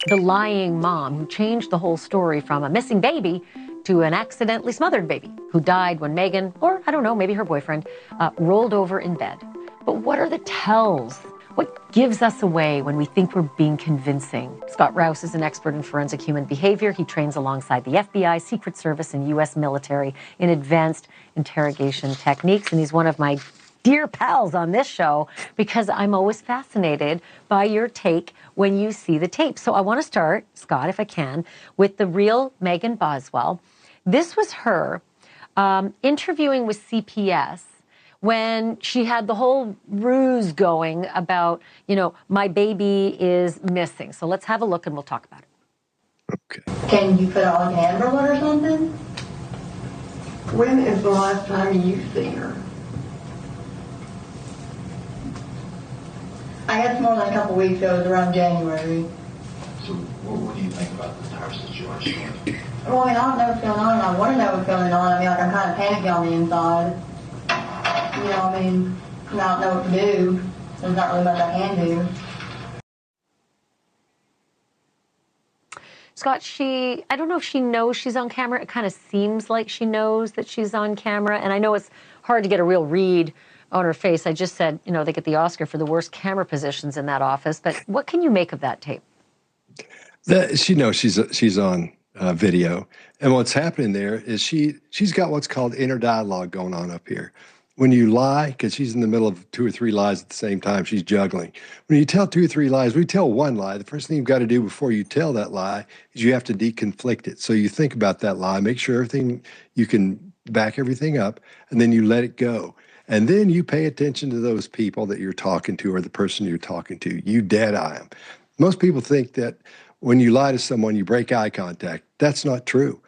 the lying mom who changed the whole story from a missing baby to an accidentally smothered baby who died when Megan, or I don't know, maybe her boyfriend, rolled over in bed. But what are the tells? What gives us away when we think we're being convincing? Scott Rouse is an expert in forensic human behavior. He trains alongside the FBI, Secret Service, and U.S. military in advanced interrogation techniques. And he's one of my dear pals on this show because I'm always fascinated by your take when you see the tape. So I want to start, Scott, if I can, with the real Megan Boswell. This was her interviewing with CPS when she had the whole ruse going about, you know, my baby is missing. So let's have a look and we'll talk about it. Okay. Can you put it on camera or something? When is the last time you've seen her? I guess more than a couple weeks ago. It was around January. So what do you think about the entire situation? Well, I mean, I don't know what's going on. I want to know what's going on. I mean, like, I'm kind of panicking on the inside. You know, I mean, I don't know what to do. There's not really much I can do. Scott, I don't know if she knows she's on camera. It kind of seems like she knows that she's on camera. And I know it's hard to get a real read on her face. I just said, you know, they get the Oscar for the worst camera positions in that office. But what can you make of that tape? She knows she's on video. And what's happening there is she's got what's called inner dialogue going on up here. When you lie, because she's in the middle of 2 or 3 lies at the same time, she's juggling. When you tell 2 or 3 lies, we tell one lie. The first thing you've got to do before you tell that lie is you have to deconflict it. So you think about that lie, make sure you can back everything up, and then you let it go. And then you pay attention to those people that you're talking to or the person you're talking to. You dead eye them. Most people think that when you lie to someone, you break eye contact. That's not true.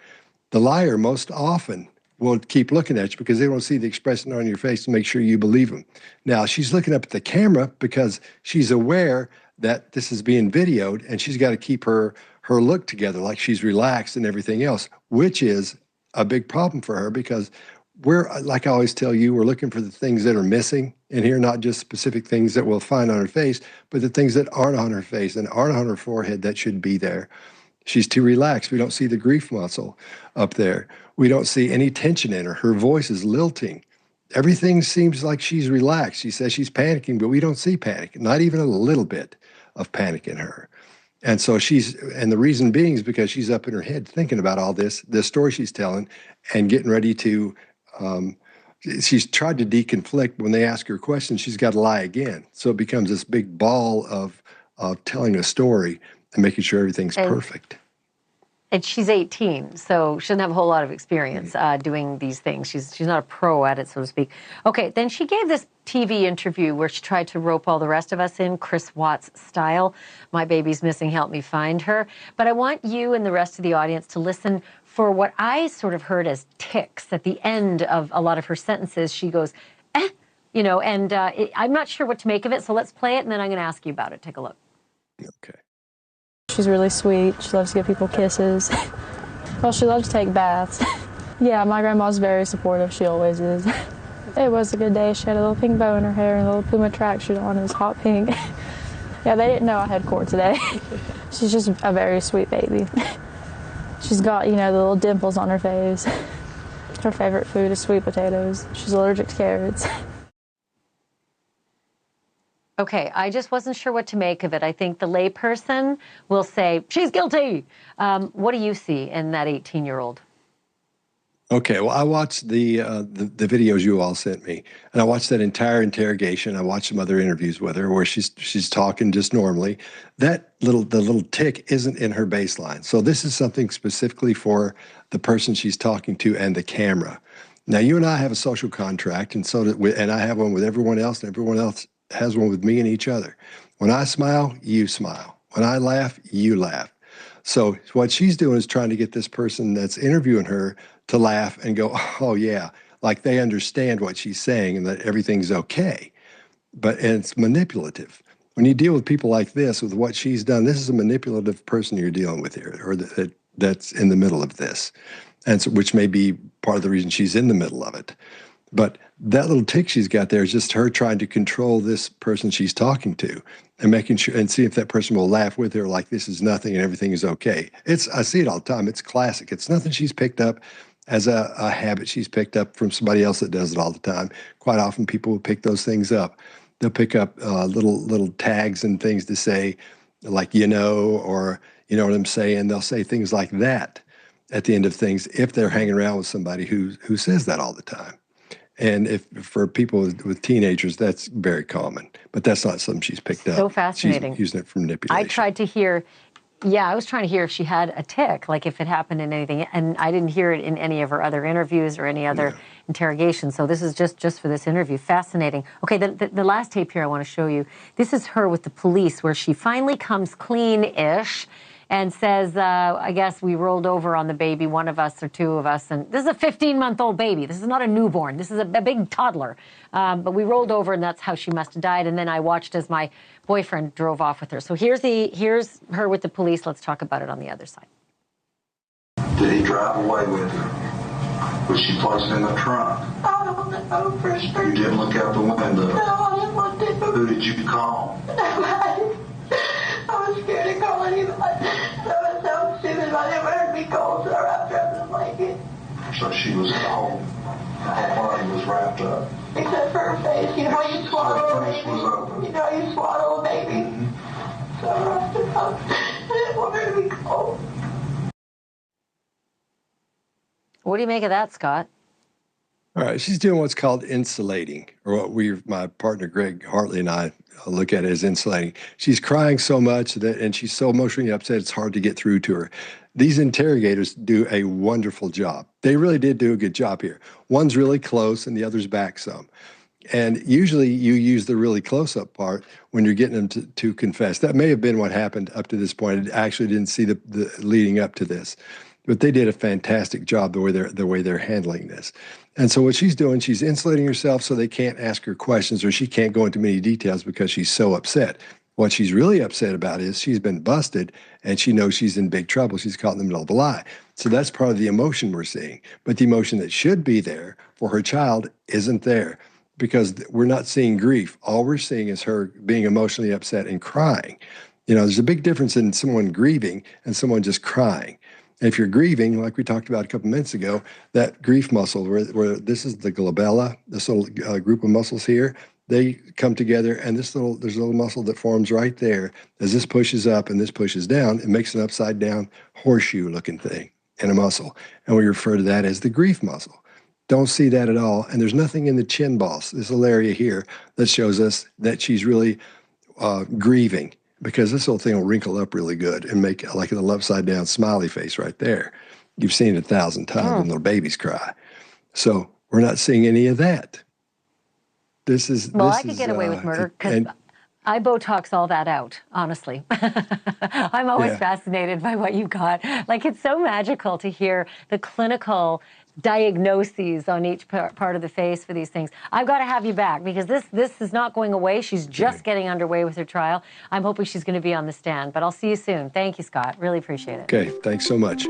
The liar most often will keep looking at you because they don't see the expression on your face to make sure you believe them. Now, she's looking up at the camera because she's aware that this is being videoed and she's got to keep her look together like she's relaxed and everything else, which is a big problem for her because we're, like I always tell you, we're looking for the things that are missing in here, not just specific things that we'll find on her face, but the things that aren't on her face and aren't on her forehead that should be there. She's too relaxed. We don't see the grief muscle up there. We don't see any tension in her. Her voice is lilting. Everything seems like she's relaxed. She says she's panicking, but we don't see panic, not even a little bit of panic in her. And so and the reason being is because she's up in her head thinking about all this story she's telling and getting ready to, she's tried to deconflict. When they ask her questions, she's got to lie again. So it becomes this big ball of telling a story and making sure everything's perfect. And she's 18, so she doesn't have a whole lot of experience doing these things. She's not a pro at it, so to speak. Okay, then she gave this TV interview where she tried to rope all the rest of us in, Chris Watts style. My baby's missing, help me find her. But I want you and the rest of the audience to listen for what I sort of heard as tics. At the end of a lot of her sentences, she goes, you know, and I'm not sure what to make of it, so let's play it, and then I'm going to ask you about it. Take a look. Okay. She's really sweet. She loves to give people kisses. Well, she loves to take baths. Yeah, my grandma's very supportive. She always is. It was a good day. She had a little pink bow in her hair and a little Puma tracksuit on. It was hot pink. Yeah, they didn't know I had court today. She's just a very sweet baby. She's got, you know, the little dimples on her face. Her favorite food is sweet potatoes. She's allergic to carrots. Okay, I just wasn't sure what to make of it. I think the layperson will say, she's guilty. What do you see in that 18-year-old? Okay, well, I watched the videos you all sent me, and I watched that entire interrogation. I watched some other interviews with her where she's talking just normally. The little tick isn't in her baseline. So this is something specifically for the person she's talking to and the camera. Now, you and I have a social contract, and and I have one with everyone else, and everyone else has one with me and each other. When I smile, you smile. When I laugh, you laugh. So what she's doing is trying to get this person that's interviewing her to laugh and go, oh yeah, like they understand what she's saying and that everything's okay. But it's manipulative. When you deal with people like this, with what she's done, this is a manipulative person you're dealing with here, or that's in the middle of this, and so, which may be part of the reason she's in the middle of it. But that little tick she's got there is just her trying to control this person she's talking to. and making sure and see if that person will laugh with her like this is nothing and everything is okay. I see it all the time. It's classic. It's nothing she's picked up as a habit she's picked up from somebody else that does it all the time. Quite often people will pick those things up. They'll pick up little tags and things to say like, or you know what I'm saying? They'll say things like that at the end of things if they're hanging around with somebody who says that all the time. And if for people with teenagers, that's very common. But that's not something she's picked up. So fascinating. She's using it for manipulation. I tried to hear, I was trying to hear if she had a tic, like if it happened in anything. And I didn't hear it in any of her other interviews or any other interrogations. So this is just for this interview. Fascinating. Okay, the last tape here I want to show you. This is her with the police where she finally comes clean-ish and says, I guess we rolled over on the baby, one of us or two of us. And this is a 15-month-old baby. This is not a newborn. This is a big toddler. But we rolled over, and that's how she must have died. And then I watched as my boyfriend drove off with her. So here's her with the police. Let's talk about it on the other side. Did he drive away with her? Was she placed in the trunk? I don't know for sure. You didn't look out the window? No, I didn't want to. Who did you call? Nobody. I was scared to call anybody. That was so stupid. I never heard me call, so I wrapped her up in a blanket. So she was the whole body was wrapped up. Except for her face. You know how you swaddle a Her face was baby? open. You know how you swaddle a baby? So I wrapped her up. I didn't want her to be cold. What do you make of that, Scott? All right, she's doing what's called insulating, or what my partner Greg Hartley and I look at it as insulating. She's crying so much and she's so emotionally upset, it's hard to get through to her. These interrogators do a wonderful job. They really did do a good job here. One's really close and the other's back some. And usually you use the really close-up part when you're getting them to confess. That may have been what happened up to this point. I actually didn't see the leading up to this. But they did a fantastic job the way they're handling this. And so what she's doing, she's insulating herself so they can't ask her questions or she can't go into many details because she's so upset. What she's really upset about is she's been busted and she knows she's in big trouble. She's caught in the middle of a lie. So that's part of the emotion we're seeing. But the emotion that should be there for her child isn't there because we're not seeing grief. All we're seeing is her being emotionally upset and crying. There's a big difference in someone grieving and someone just crying. If you're grieving, like we talked about a couple minutes ago, that grief muscle, where this is the glabella, this little group of muscles here, they come together, and there's a little muscle that forms right there. As this pushes up and this pushes down, it makes an upside-down horseshoe-looking thing in a muscle, and we refer to that as the grief muscle. Don't see that at all, and there's nothing in the chin boss, this little area here, that shows us that she's really grieving. Because this little thing will wrinkle up really good and make like an upside down smiley face right there. You've seen it 1,000 times when little babies cry. So we're not seeing any of that. I could get away with murder because I Botox all that out, honestly. I'm always fascinated by what you got. Like, it's so magical to hear the clinical diagnoses on each part of the face for these things. I've got to have you back because this is not going away. She's just getting underway with her trial. I'm hoping she's going to be on the stand, but I'll see you soon. Thank you, Scott. Really appreciate it. Okay, thanks so much.